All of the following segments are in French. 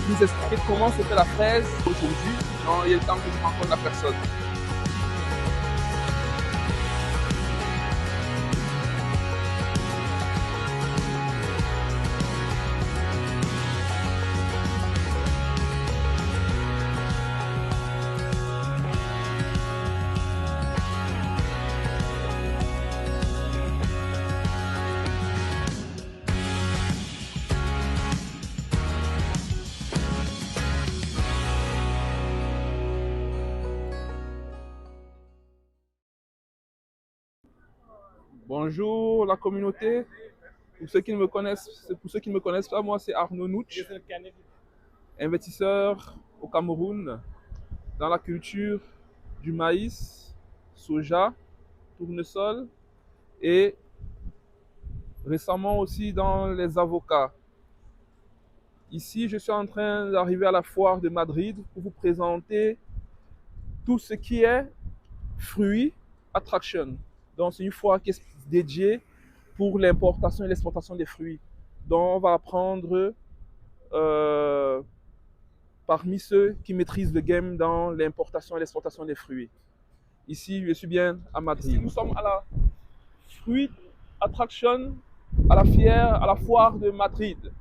nous expliquer comment se fait la fraise aujourd'hui. Non, il y a le temps que je rencontre la personne. Bonjour la communauté. Pour ceux qui ne me connaissent, pour ceux qui ne me connaissent pas, moi c'est Arnaud Nouch, investisseur au Cameroun dans la culture du maïs, soja, tournesol et récemment aussi dans les avocats. Ici, je suis en train d'arriver à la foire de Madrid pour vous présenter tout ce qui est fruits attraction. Donc c'est une foire qui est dédiée pour l'importation et l'exportation des fruits. Donc on va apprendre parmi ceux qui maîtrisent le game dans l'importation et l'exportation des fruits. Ici, je suis bien à Madrid. Ici, nous sommes à la Fruit Attraction, à la foire de Madrid,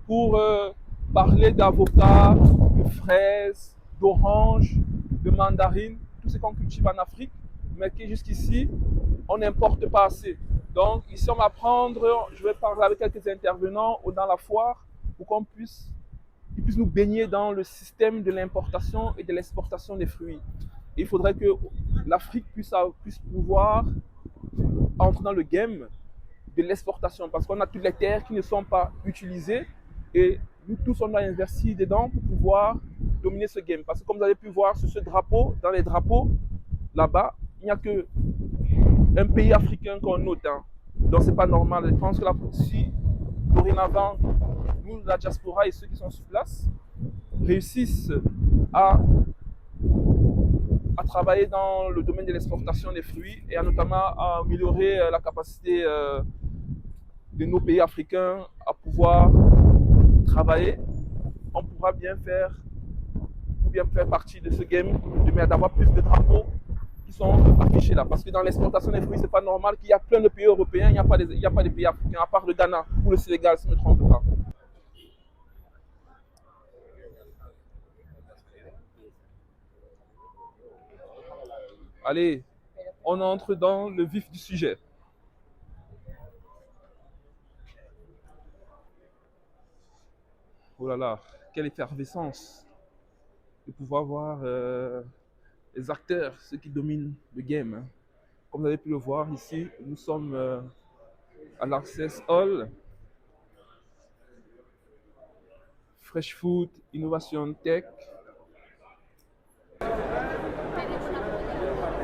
pour parler d'avocats, de fraises, d'oranges, de mandarines, tout ce qu'on cultive en Afrique, mais qui jusqu'ici, on n'importe pas assez. Donc ici, on va prendre, je vais parler avec quelques intervenants dans la foire pour qu'on puisse nous baigner dans le système de l'importation et de l'exportation des fruits. Et il faudrait que l'Afrique puisse pouvoir entrer dans le game de l'exportation parce qu'on a toutes les terres qui ne sont pas utilisées et nous tous on doit investir dedans pour pouvoir dominer ce game. Parce que comme vous avez pu voir sur ce drapeau, dans les drapeaux, là-bas, il n'y a qu'un pays africain qu'on note. Hein. Donc c'est pas normal. Je pense que là, si dorénavant, nous, la diaspora et ceux qui sont sur place, réussissent à travailler dans le domaine de l'exportation des fruits et à notamment à améliorer la capacité de nos pays africains à pouvoir travailler, on pourra bien faire partie de ce game, d'avoir plus de drapeaux qui sont affichés là. Parce que dans l'exportation des fruits, c'est pas normal qu'il y a plein de pays européens, il n'y a pas de pays africains, à part le Ghana ou le Sénégal, si je ne me trompe pas. Allez, on entre dans le vif du sujet. Oh là là, quelle effervescence de pouvoir voir les acteurs, ceux qui dominent le game. Hein. Comme vous avez pu le voir ici, nous sommes à l'Access Hall. Fresh Food, Innovation Tech.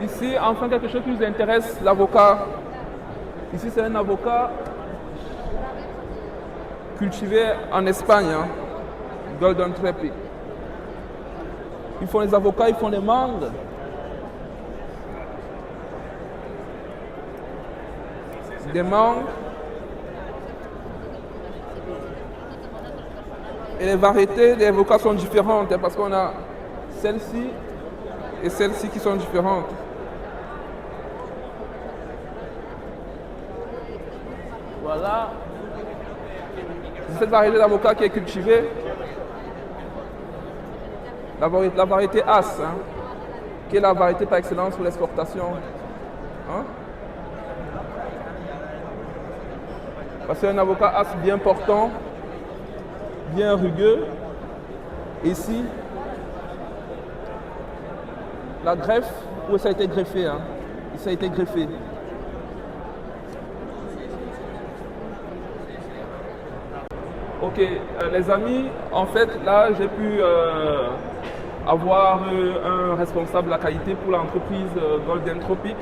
Ici, enfin, quelque chose qui nous intéresse, l'avocat. Ici, c'est un avocat cultivé en Espagne, hein, Golden Tropic. Ils font les avocats, ils font les mangues. Des mangues. Et les variétés des avocats sont différentes, hein, parce qu'on a celle-ci et celle-ci qui sont différentes. Voilà. C'est cette variété d'avocat qui est cultivée. La variété As, hein, qui est la variété par excellence pour l'exportation. Hein? Parce que c'est un avocat As bien portant, bien rugueux. Et ici, la greffe, où ça a été greffé. Hein? Ça a été greffé. Ok, les amis, en fait, là, j'ai pu avoir un responsable de la qualité pour l'entreprise Golden Tropic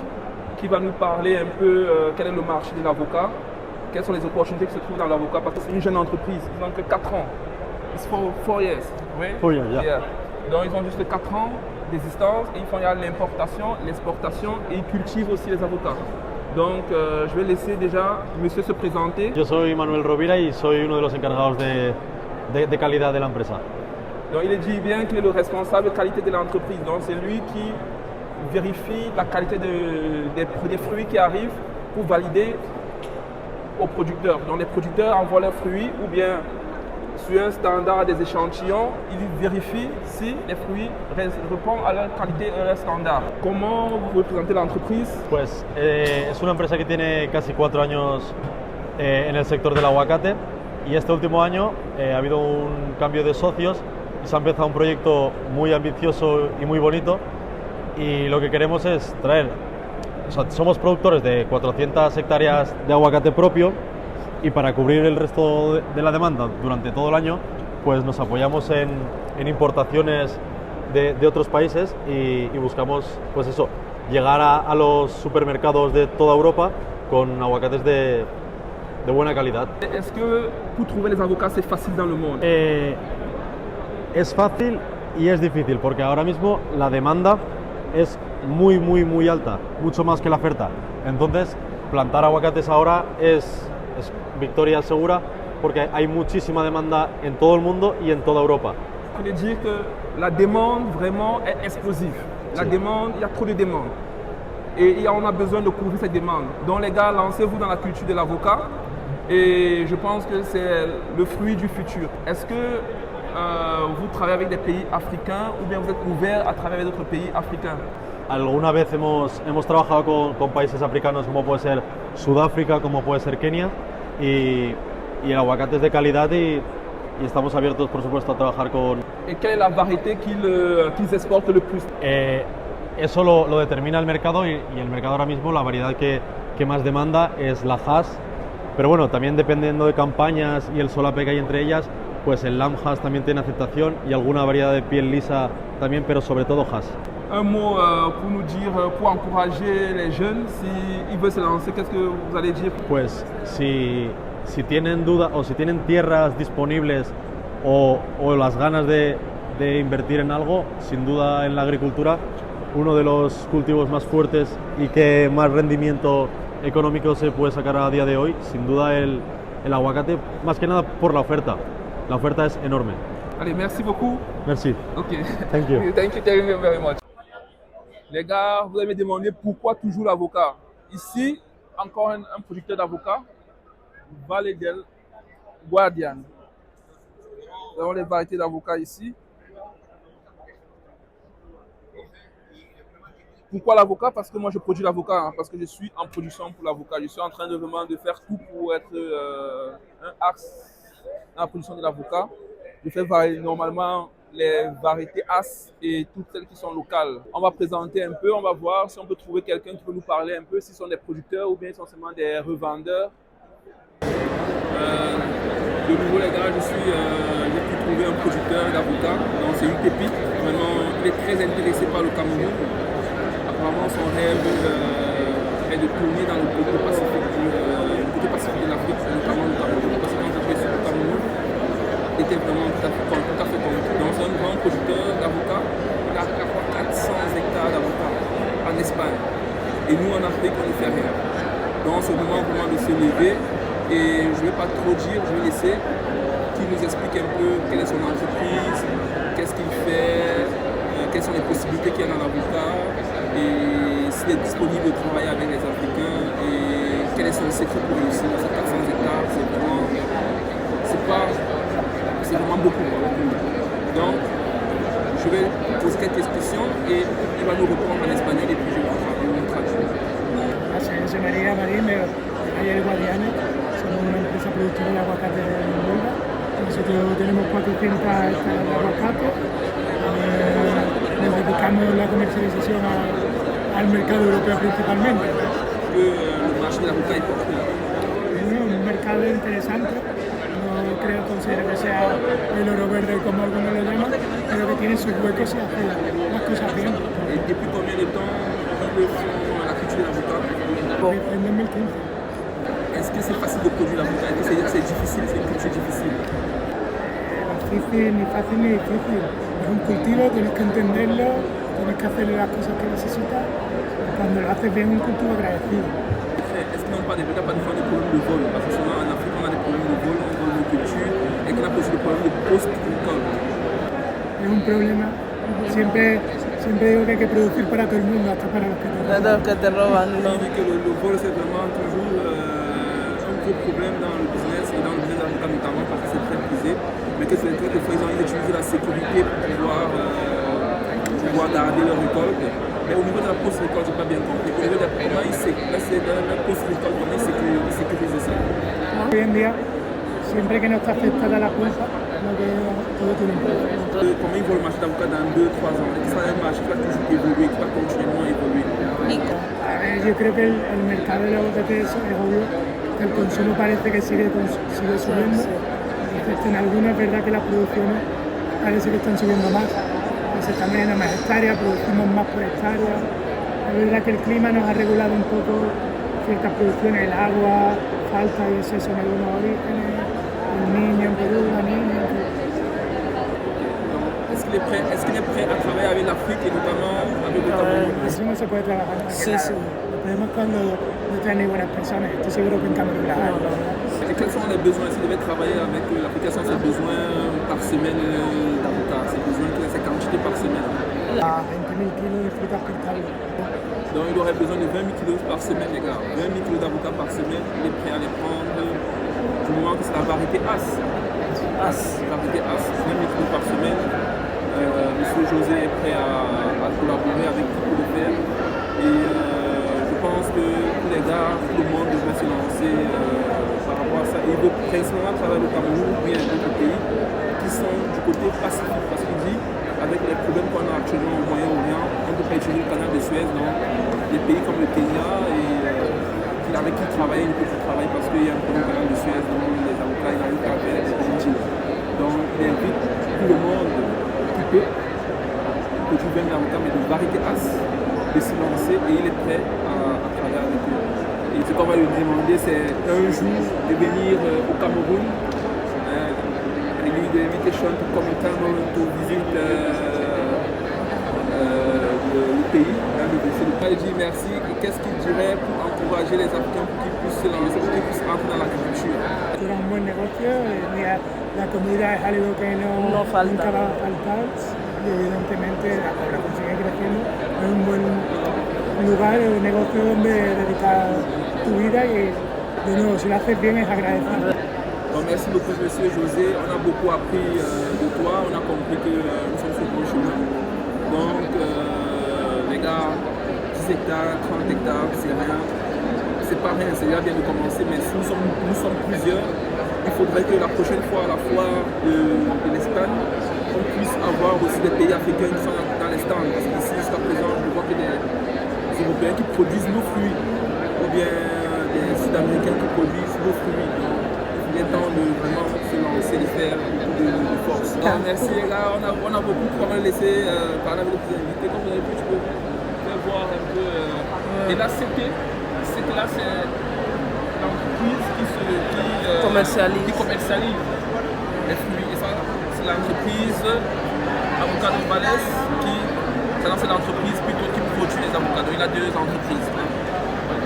qui va nous parler un peu quel est le marché de l'avocat, quelles sont les opportunités qui se trouvent dans l'avocat, parce que c'est une jeune entreprise, ils n'ont que 4 ans. It's 4 years, oui? 4 years, yeah. Yeah. Donc, ils ont juste 4 ans d'existence et ils font l'importation, l'exportation et ils cultivent aussi les avocats. Donc, je vais laisser déjà monsieur se présenter. Yo soy Manuel Rovira y soy uno de los encargados de calidad de la empresa. Donc il dit bien qu'il est le responsable de qualité de l'entreprise. Donc c'est lui qui vérifie la qualité des fruits qui arrivent pour valider aux producteurs. Donc les producteurs envoient leurs fruits ou bien sur un standard des échantillons, ils vérifient si les fruits répondent à leur qualité et à leur standard. Comment vous représentez l'entreprise? Pues es una empresa que tiene casi 4 años en el sector del aguacate y este último año ha habido un cambio de socios y se ha empezado un proyecto muy ambicioso y muy bonito y lo que queremos es traer, o sea, somos productores de 400 hectáreas de aguacate propio y para cubrir el resto de la demanda durante todo el año pues nos apoyamos en importaciones de otros países y buscamos pues eso, llegar a los supermercados de toda Europa con aguacates de buena calidad. Est-ce que pour trouver les avocats c'est facile dans le monde? Es fácil y es difícil porque ahora mismo la demanda es muy alta, mucho más que la oferta. Entonces plantar aguacates ahora es victoria segura porque hay muchísima demanda en todo el mundo y en toda Europa. Je voulais dire que la demande vraiment est explosive. La demande, il y a trop de demandes. Et on a besoin de couvrir cette demande. Donc les gars, lancez-vous dans la culture de l'avocat. Et je pense que c'est le fruit du futur. Est-ce que vous travaillez avec des pays africains ou bien vous êtes ouvert à travailler avec d'autres pays africains? Alguna vez hemos trabajado con países africanos como puede ser Sudáfrica, como puede ser Kenia y el aguacate es de calidad y estamos abiertos por supuesto a trabajar con... ¿Y quelle est la variété qu'ils exportent le plus? Eso lo determina el mercado y el mercado ahora mismo, la variedad que más demanda es la Hass, pero bueno, también dependiendo de campañas y el solape que hay entre ellas, pues el Lamb Hass también tiene aceptación y alguna variedad de piel lisa también, pero sobre todo Hass. Un mot pour nous dire, pour encourager les jeunes, s'ils veulent se lancer, qu'est-ce que vous allez dire? Pues si tienen duda o si tienen tierras disponibles o las ganas de invertir en algo, sin duda en la agricultura, uno de los cultivos más fuertes y que más rendimiento económico se puede sacar a día de hoy, sin duda el aguacate, más que nada por la oferta. La oferta es enorme. Allez, merci beaucoup. Merci. Ok. Thank you. Thank you very much. Les gars, vous allez me demander pourquoi toujours l'avocat. Ici, encore un producteur d'avocat, Valle del Guardian. Nous avons les variétés d'avocats ici. Pourquoi l'avocat? Parce que moi je produis l'avocat, parce que je suis en production pour l'avocat. Je suis en train de faire tout pour être un axe dans la production de l'avocat. Je fais normalement les variétés As et toutes celles qui sont locales. On va présenter un peu, on va voir si on peut trouver quelqu'un qui peut nous parler un peu, s'ils sont des producteurs ou bien ils sont seulement des revendeurs. De nouveau les gars, j'ai pu trouver un producteur d'avocat, donc c'est une pépite. Vraiment, il est très intéressé par le Cameroun. Apparemment son rêve est de tourner dans le côté pacifique de l'Afrique, notamment le Cameroun. Parce que quand j'ai fait sur le Cameroun, il était vraiment tout à fait convaincu. Donc c'est un grand producteur d'avocats. Il a 400 hectares d'avocats en Espagne. Et nous en Afrique, on ne fait rien. Donc c'est le moment vraiment de se lever. Et je ne vais pas trop dire, je vais laisser qu'il nous explique un peu quelle est son entreprise, qu'est-ce qu'il fait, quelles sont les possibilités qu'il y a dans l'avocat, et s'il est disponible de travailler avec les Africains, et quel est son secret pour réussir. Ces 400 hectares, c'est vraiment beaucoup. Donc, je vais poser quelques questions et il va nous répondre en espagnol et puis je vais vous traduire. Soy María Marín de Valle del Guardian, somos una empresa productora de aguacate en Huelva. Nosotros tenemos 400 hectáreas de aguacate. Nos dedicamos a la comercialización al mercado europeo principalmente. El marché de l'avocat est porté. Es un mercado interesante. Considero que sea el oro verde como algunos lo llaman, pero que tiene sus huecos y hace las cosas bien. Et depuis combien de temps vous faites la culture de l'avocat? En 2015. Est-ce que c'est facile de produire l'avocat? Est-ce que c'est difficile? C'est une culture difficile? Ni fácil ni difícil. Es un cultivo, tienes que entenderlo, tienes que hacerle las cosas que necesitas. Cuando lo haces bien, es un cultivo agradecido. Est-ce qu'il n'y a pas de problème de vol? Parce que souvent en Afrique, on a des problèmes de vol, on vole nos cultures, et qu'on a aussi des problèmes de post-récolte. es un problema. Siempre digo que hay que producir para todo el mundo, hasta para los que te roban. Los que te roban, On dit que le vol c'est vraiment toujours un gros problème dans le business et dans le business avocat notamment parce que c'est très prisé, mais que c'est que fois ils utilisent la sécurité pour pouvoir garder leur récolte. Mais au niveau de la post-récolte, j'ai pas bien compris. Au niveau de comment c'est dans la post-récolte, comment ils sécurisent ça. Hoy en día, siempre que no está afectada la cuenca, lo que todo tiene un precio. Comment ils vont le marché d'avocat dans 2-3 ans? Est-ce que ça va marcher, qui va toujours évoluer, qui va continuellement évoluer? A ver, yo creo que el mercado del aguacate es obvio que el consumo parece que sigue subiendo. Entonces, en algunas es verdad que las producciones parece que están subiendo más. Se están vendiendo más hectáreas, producimos más por hectárea. Es verdad que el clima nos ha regulado un poco ciertas producciones, el agua falta y es eso en algunos orígenes, el niño en Perú, la niña. Est-ce qu'il est prêt à travailler avec l'Afrique et notamment avec le Cameroun? Eso no se puede trabajar más. Sí, sí. Lo podemos cuando no traen ni buenas personas. Estoy seguro que en Camerún las hay. Et quels sont les besoins? S'il devait travailler avec l'Afrique, quels sont ses besoins par semaine d'avocat? Ses quantités par semaine? A 20.000 kilos de frutas cortables. Donc il aurait besoin de 20 000 kilos par semaine, les gars. 20 000 kilos d'avocats par semaine, il est prêt à les prendre du moment que c'est la variété As. Variété As, 20 000 kilos par semaine. Monsieur José est prêt à collaborer avec qui peut le faire. Et je pense que tous les gars, tout le monde devrait se lancer par rapport à ça. Et il veut principalement travailler au Cameroun ou bien d'autres pays qui sont du côté pacifique. Parce qu'il dit, avec les problèmes qu'on a actuellement au Moyen-Orient, on ne peut pas utiliser le canal de Suez dans des pays comme le Kenya et avec qui travailler, il ne peut plus travailler parce qu'il y a un problème canal de Suez dont les avocats n'arrivent pas à faire des engines. Donc il invite tout le monde qui peut, que tu viennes d'avocat, mais de variété As, de se lancer et il est prêt à travailler avec eux. Et ce qu'on va lui demander, c'est un jour de venir au Cameroun. Et lui, de l'invitation to come in Cameroun to visit le pays. Il dit merci. Et qu'est-ce qu'il dirait pour encourager les Africains pour qu'ils puissent se lancer, pour qu'ils puissent entrer dans l'agriculture? Era un buen negocio, la comida es algo que No falta. nunca va a faltar y evidentemente la población sigue creciendo. Es un buen lugar, un negocio donde dedicar tu vida y de nuevo, si lo haces bien es agradecido. Bon, merci beaucoup monsieur José, on a beaucoup appris de toi, on a compris que nous sommes sur le bon chemin. Donc les gars, 10 hectares, 30 hectares, c'est rien. C'est pas rien, c'est déjà bien de commencer, mais si nous sommes plusieurs, il faudrait que la prochaine fois à la foire de l'Espagne, on puisse avoir aussi des pays africains qui sont dans les stands. Parce qu'ici, jusqu'à présent, je vois que des Européens qui produisent nos fruits, ou bien des Sud-Américains qui produisent nos fruits. Donc, il est temps de vraiment se lancer et faire beaucoup de force. Donc, merci les gars, on a beaucoup de travail laissé parler avec les invités. Comme vous avez vu, tu peux faire voir un peu. Et là, là, c'est l'entreprise qui commercialise les fruits. Et ça, c'est l'entreprise Avocado Valles c'est l'entreprise plutôt qui produit les avocados. Il a 2 entreprises.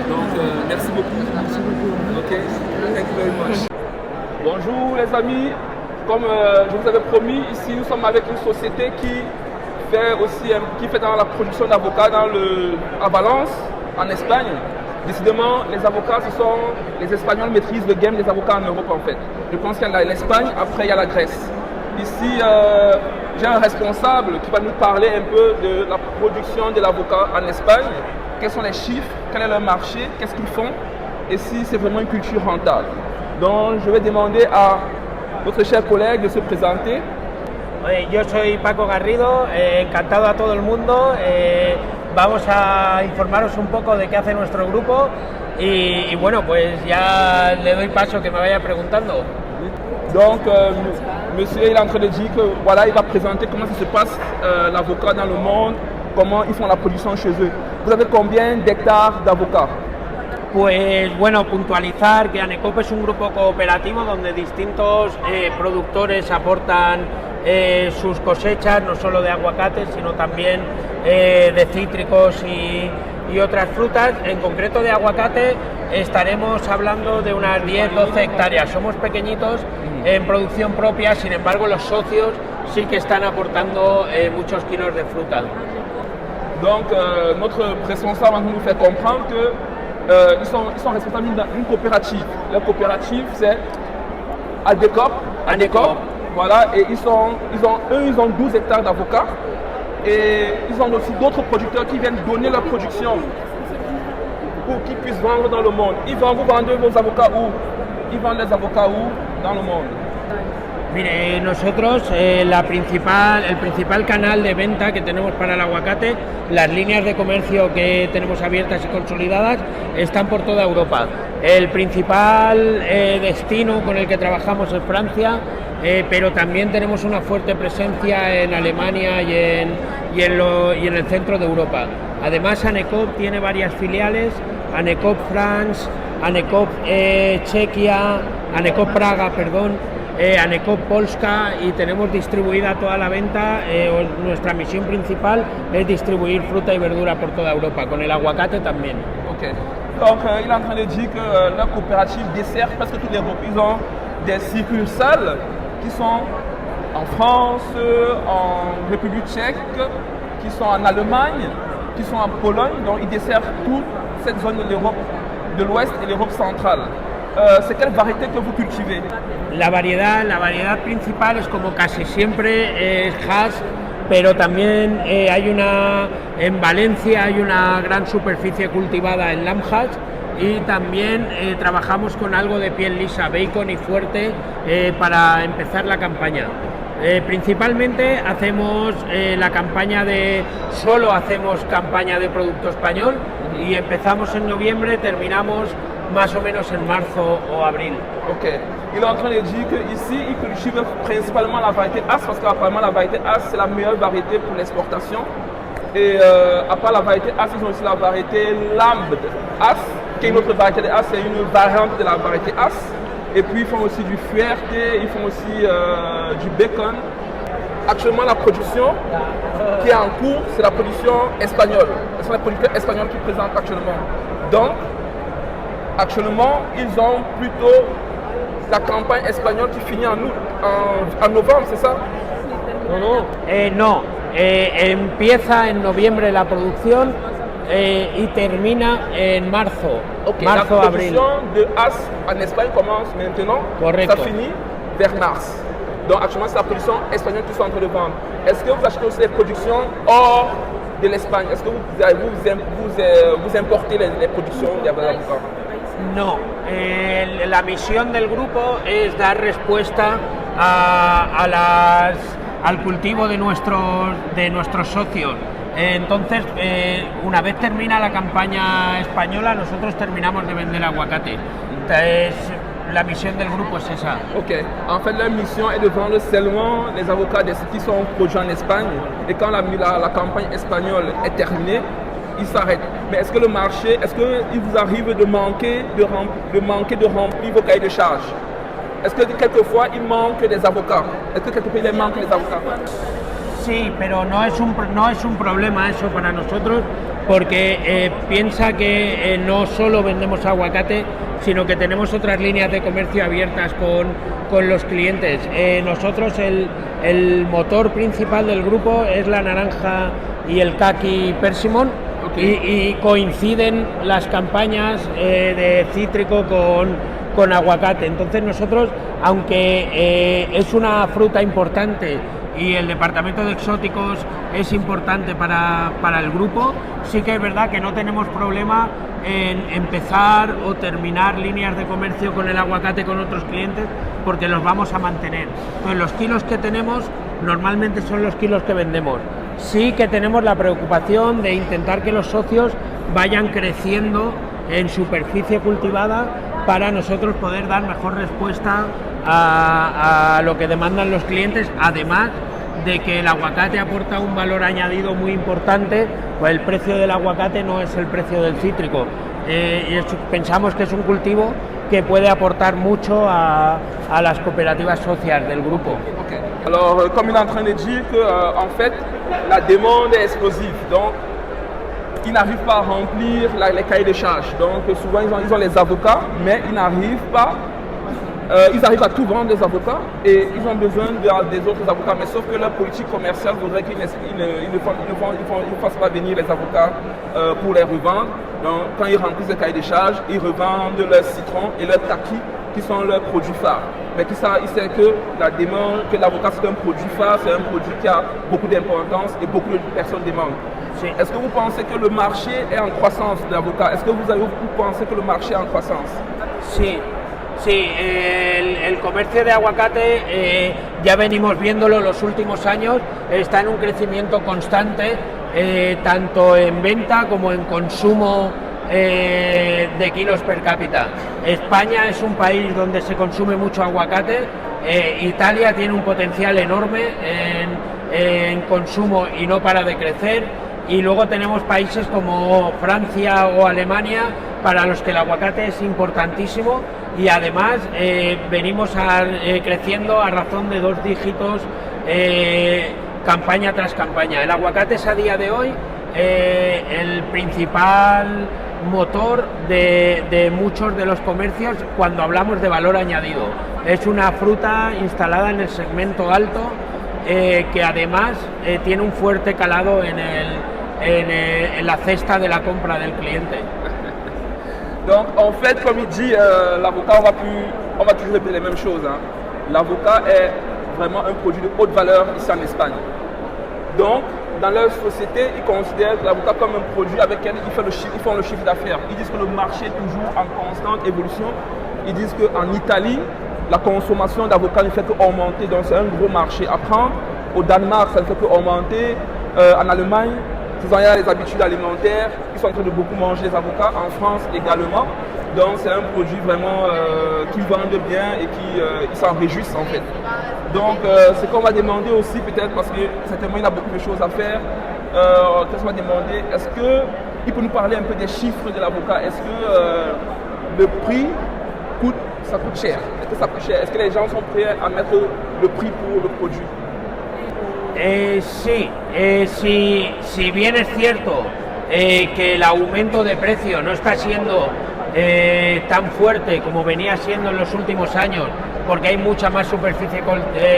Donc, merci beaucoup. Merci beaucoup. Ok, thank you very much. Bonjour les amis. Comme je vous avais promis, ici nous sommes avec une société qui fait dans la production d'avocats à Valence, en Espagne. Décidément, les avocats, les Espagnols maîtrisent le game des avocats en Europe en fait. Je pense qu'il y a l'Espagne, après il y a la Grèce. Ici, j'ai un responsable qui va nous parler un peu de la production de l'avocat en Espagne. Quels sont les chiffres, quel est leur marché, qu'est-ce qu'ils font et si c'est vraiment une culture rentable. Donc, je vais demander à votre cher collègue de se présenter. Yo soy Paco Garrido, encantado a todo el mundo. Vamos a informaros un poco de qué hace nuestro grupo y bueno, pues ya le doy paso que me vaya preguntando. Donc, monsieur il est en train de dire que voilà, il va présenter comment ça se passe l'avocat dans le monde, comment ils font la production chez eux. Vous avez combien d'hectares d'avocats? Pues bueno, puntualizar que ANECOP es un grupo cooperativo donde distintos productores aportan sus cosechas, no solo de aguacates, sino también de cítricos y otras frutas. En concreto de aguacate estaremos hablando de unas 10-12 hectáreas. Somos pequeñitos en producción propia, sin embargo los socios sí que están aportando muchos kilos de fruta. Donc notre responsable nous fait comprendre que ils sont responsables d'une coopérative. La coopérative c'est Adecop. Voilà, et ils ont 12 hectares d'avocats et ils ont aussi d'autres producteurs qui viennent donner leur production pour qu'ils puissent vendre dans le monde. Ils vont vous vendre vos avocats où? Ils vendent les avocats où? Dans le monde. Mire, nosotros el principal canal de venta que tenemos para el aguacate, las líneas de comercio que tenemos abiertas y consolidadas están por toda Europa. El principal destino con el que trabajamos es Francia, pero también tenemos una fuerte presencia en Alemania y en el centro de Europa. Además, Anekop tiene varias filiales, Anekop France, Anekop Chequia, Anekop Praga, Anekop Polska, y tenemos distribuida toda la venta. Nuestra misión principal es distribuir fruta y verdura por toda Europa, con el aguacate también. Ok. Donc il est en train de dire que la coopérative dessert presque toute l'Europe. Ils ont des succursales qui sont en France, en République tchèque, qui sont en Allemagne, qui sont en Pologne. Donc ils desservent toute cette zone de l'Europe de l'Ouest et l'Europe centrale. C'est quelle variété que vous cultivez? La variedad principal es, como casi siempre, es Hass, pero también en Valencia hay una gran superficie cultivada en Lamhass, y también trabajamos con algo de piel lisa, bacon y fuerte, para empezar la campaña. Principalmente hacemos solo hacemos campaña de producto español, y empezamos en noviembre, terminamos más o menos en marzo o abril. Ok. Il est en train de dire qu'ici, il cultive principalement la variété As, parce qu'apparemment la variété As, c'est la meilleure variété pour l'exportation. Et à part la variété As, ils ont aussi la variété Lambd As, qui est une autre variété de As, c'est une variante de la variété As. Et puis ils font aussi du fuerte, ils font aussi du bacon. Actuellement, la production qui est en cours, c'est la production espagnole. Ce sont les producteurs espagnols qui présentent actuellement. Donc, actuellement, ils ont plutôt la campagne espagnole qui finit en novembre, c'est ça? No, empieza en noviembre la producción y termina en marzo, Okay, marzo, la abril. production de As en Espagne commence maintenant, Correcto. ça finit vers mars. Donc actuellement, c'est la production espagnole qui sont en train de vendre. Est-ce que vous achetez aussi les productions hors de l'Espagne? Est-ce que vous importez les productions de avocats? No, la misión del grupo es dar respuesta al cultivo de nuestros socios. Entonces, una vez termina la campaña española, nosotros terminamos de vender aguacate. Entonces, la misión del grupo es esa. Ok. En fait, leur mission est de vendre seulement les avocats qui sont produits en Espagne. Et quand la campagne espagnole est terminée, ils s'arrêtent. Mais est-ce que le marché, est-ce qu'il vous arrive de manquer de remplir vos cahiers de charges? Est-ce que quelquefois il manque des avocats? Est-ce que quelquefois il manque des avocats? Sí, pero no es un problema eso para nosotros, porque piensa que no solo vendemos aguacate, sino que tenemos otras líneas de comercio abiertas con los clientes. Nosotros el motor principal del grupo es la naranja y el kaki persimmon, y coinciden las campañas de cítrico con aguacate. Entonces nosotros, aunque es una fruta importante y el departamento de exóticos es importante para el grupo, sí que es verdad que no tenemos problema en empezar o terminar líneas de comercio con el aguacate con otros clientes, porque los vamos a mantener. Entonces los kilos que tenemos normalmente son los kilos que vendemos. Sí que tenemos la preocupación de intentar que los socios vayan creciendo en superficie cultivada para nosotros poder dar mejor respuesta a lo que demandan los clientes, además de que el aguacate aporta un valor añadido muy importante, pues el precio del aguacate no es el precio del cítrico. Pensamos que es un cultivo que puede aportar mucho a las cooperativas socias del grupo. Okay. Alors, comme il est en train de dire que, en fait, la demande est explosive. Donc, ils n'arrivent pas à remplir les cahiers de charges. Donc souvent ils ont les avocats, mais ils n'arrivent pas. Ils arrivent à tout vendre des avocats et ils ont besoin des autres avocats, mais sauf que leur politique commerciale voudrait qu'ils ne fassent pas venir les avocats pour les revendre. Donc quand ils remplissent les cahiers de charges, ils revendent leurs citrons et leurs takis qui sont leurs produits phares. Mais ils savent que l'avocat c'est un produit phare, c'est un produit qui a beaucoup d'importance et beaucoup de personnes demandent. Sí. Est-ce que vous pensez que le marché est en croissance de l'avocat? Est-ce que vous pensez que le marché est en croissance? Sí. Sí, el comercio de aguacate ya venimos viéndolo los últimos años, está en un crecimiento constante, tanto en venta como en consumo de kilos per cápita. España es un país donde se consume mucho aguacate, Italia tiene un potencial enorme en consumo y no para de crecer, y luego tenemos países como Francia o Alemania para los que el aguacate es importantísimo y además venimos creciendo a razón de 2 dígitos campaña tras campaña. El aguacate es a día de hoy el principal motor de muchos de los comercios cuando hablamos de valor añadido. Es una fruta instalada en el segmento alto que además tiene un fuerte calado en la cesta de la compra del cliente. Donc en fait, comme il dit, l'avocat, on va toujours répéter les mêmes choses. Hein. L'avocat est vraiment un produit de haute valeur ici en Espagne. Donc, dans leur société, ils considèrent l'avocat comme un produit avec lequel ils font le chiffre d'affaires. Ils disent que le marché est toujours en constante évolution. Ils disent qu'en Italie, la consommation d'avocat ne fait qu'augmenter, donc c'est un gros marché à prendre. Au Danemark, ça ne fait qu'augmenter. En Allemagne, ils ont les habitudes alimentaires, ils sont en train de beaucoup manger des avocats, en France également. Donc c'est un produit vraiment qui vendent bien et ils s'en réjouissent en fait. Donc ce qu'on va demander aussi peut-être, parce que certainement il a beaucoup de choses à faire, qu'est-ce qu'on va demander, est-ce qu'il peut nous parler un peu des chiffres de l'avocat? Est-ce que le prix ça coûte cher? Est-ce que ça coûte cher? Est-ce que les gens sont prêts à mettre le prix pour le produit? Sí, si bien es cierto que el aumento de precio no está siendo tan fuerte como venía siendo en los últimos años, porque hay mucha más superficie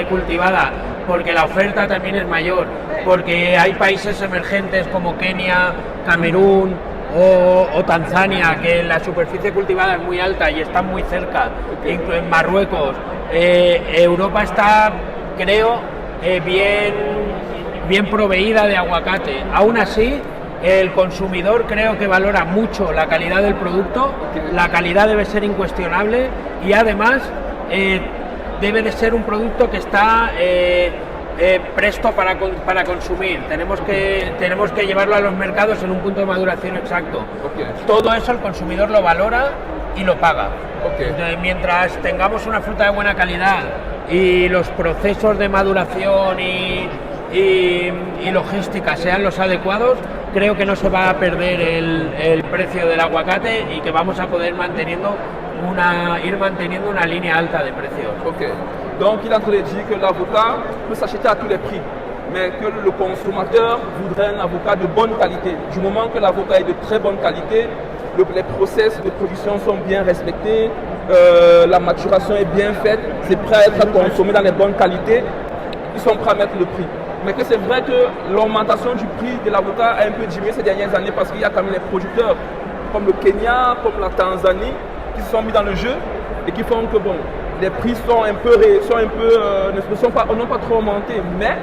cultivada, porque la oferta también es mayor, porque hay países emergentes como Kenia, Camerún o Tanzania, que la superficie cultivada es muy alta y están muy cerca, incluso en Marruecos. Europa está, creo, bien proveída de aguacate. Aún así, el consumidor creo que valora mucho la calidad del producto, la calidad debe ser incuestionable y además debe de ser un producto que está presto para consumir. Tenemos que llevarlo a los mercados en un punto de maduración exacto. Todo eso el consumidor lo valora y lo paga. Entonces, mientras tengamos una fruta de buena calidad y los procesos de maduración y logística sean los adecuados, creo que no se va a perder el precio del aguacate y que vamos a poder ir manteniendo una línea alta de precios. Donc il est en train de dire que l'avocat peut s'acheter à tous les prix, mais que le consommateur voudrait un avocat de bonne qualité. Du moment que l'avocat est de très bonne qualité, les process de production sont bien respectés, la maturation est bien faite, c'est prêt à être consommé dans les bonnes qualités, ils sont prêts à mettre le prix. Mais que c'est vrai que l'augmentation du prix de l'avocat a un peu diminué ces dernières années parce qu'il y a quand même les producteurs comme le Kenya, comme la Tanzanie qui se sont mis dans le jeu et qui font que bon, les prix n'ont pas trop augmenté, mais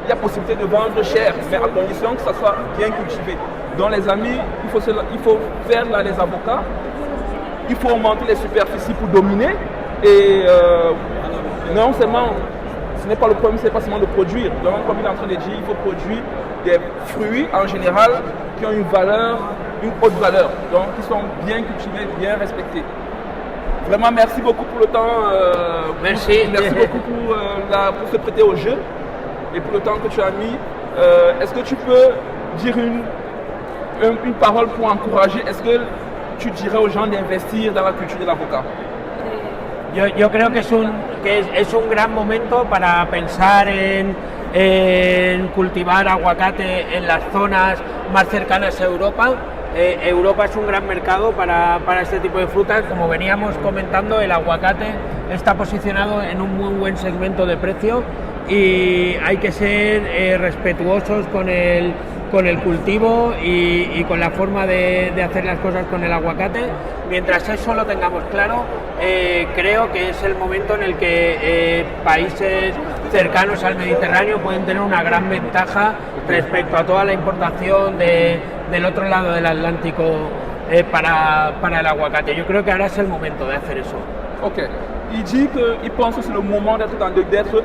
il y a possibilité de vendre cher, mais à condition que ça soit bien cultivé. Donc les amis, il faut faire là les avocats, il faut augmenter les superficies pour dominer et non seulement, ce n'est pas le problème, c'est pas seulement de produire. Donc comme il est en train de dire, il faut produire des fruits en général qui ont une valeur, une haute valeur, donc qui sont bien cultivés, bien respectés. Vraiment merci beaucoup pour le temps, merci beaucoup pour se prêter au jeu et pour le temps que tu as mis. Est-ce que tu peux dire une parole pour encourager? Est-ce que tu dirais aux gens d'investir dans la culture de l'avocat? Yo creo que es un gran momento para pensar en en cultivar aguacate en las zonas más cercanas a Europa. Europa es un gran mercado para este tipo de frutas. Como veníamos comentando, el aguacate está posicionado en un muy buen segmento de precio y hay que ser respetuosos con el cultivo y con la forma de hacer las cosas con el aguacate. Mientras eso lo tengamos claro, creo que es el momento en el que países cercanos al Mediterráneo pueden tener una gran ventaja respecto a toda la importación del otro lado del Atlántico para el aguacate. Yo creo que ahora es el momento de hacer eso. Ok. Il dit qu'il pense que c'est le moment d'être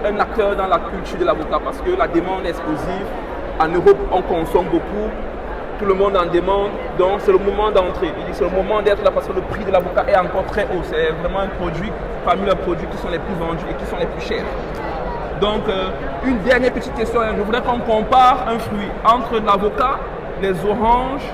un acteur dans la culture de l'avocat parce que la demande est explosive. En Europe, on consomme beaucoup, tout le monde en demande, donc c'est le moment d'entrer. Il dit c'est le moment d'être là parce que le prix de l'avocat est encore très haut. C'est vraiment un produit parmi les produits qui sont les plus vendus et qui sont les plus chers. Donc, une dernière petite question, je voudrais qu'on compare un fruit entre l'avocat, les oranges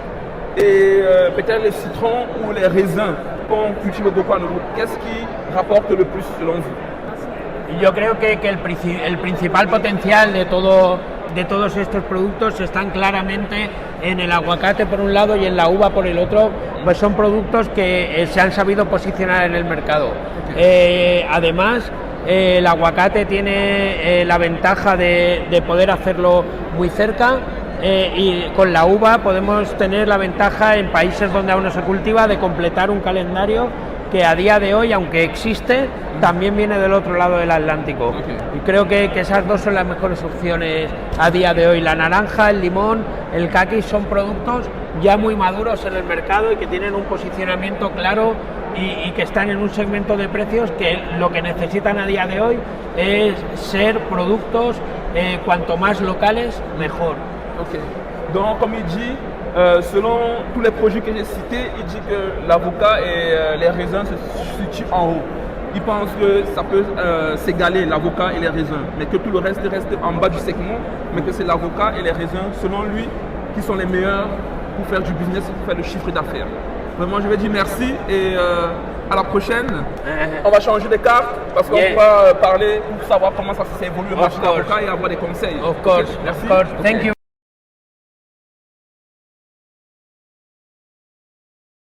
et peut-être les citrons ou les raisins qu'on cultive beaucoup en Europe. Qu'est-ce qui rapporte le plus selon vous? Yo creo que el principal potencial de todos estos productos están claramente en el aguacate por un lado y en la uva por el otro, pues son productos que se han sabido posicionar en el mercado. Además, el aguacate tiene la ventaja de poder hacerlo muy cerca. Y con la uva podemos tener la ventaja en países donde aún no se cultiva de completar un calendario que a día de hoy, aunque existe, también viene del otro lado del Atlántico. Y creo que esas dos son las mejores opciones a día de hoy. La naranja, el limón, el caqui son productos ya muy maduros en el mercado y que tienen un posicionamiento claro y que están en un segmento de precios que lo que necesitan a día de hoy es ser productos cuanto más locales, mejor. Ok. Donc, comme il dit, selon tous les produits que j'ai cités, il dit que l'avocat et les raisins se situent en haut. Il pense que ça peut s'égaler, l'avocat et les raisins, mais que tout le reste en bas du segment, mais que c'est l'avocat et les raisins, selon lui, qui sont les meilleurs pour faire du business, pour faire le chiffre d'affaires. Vraiment, je vais dire merci et à la prochaine. On va changer de carte parce qu'on va parler pour savoir comment ça s'est évolué au marché d'avocat et avoir des conseils. Of course, Merci. of course. Thank you.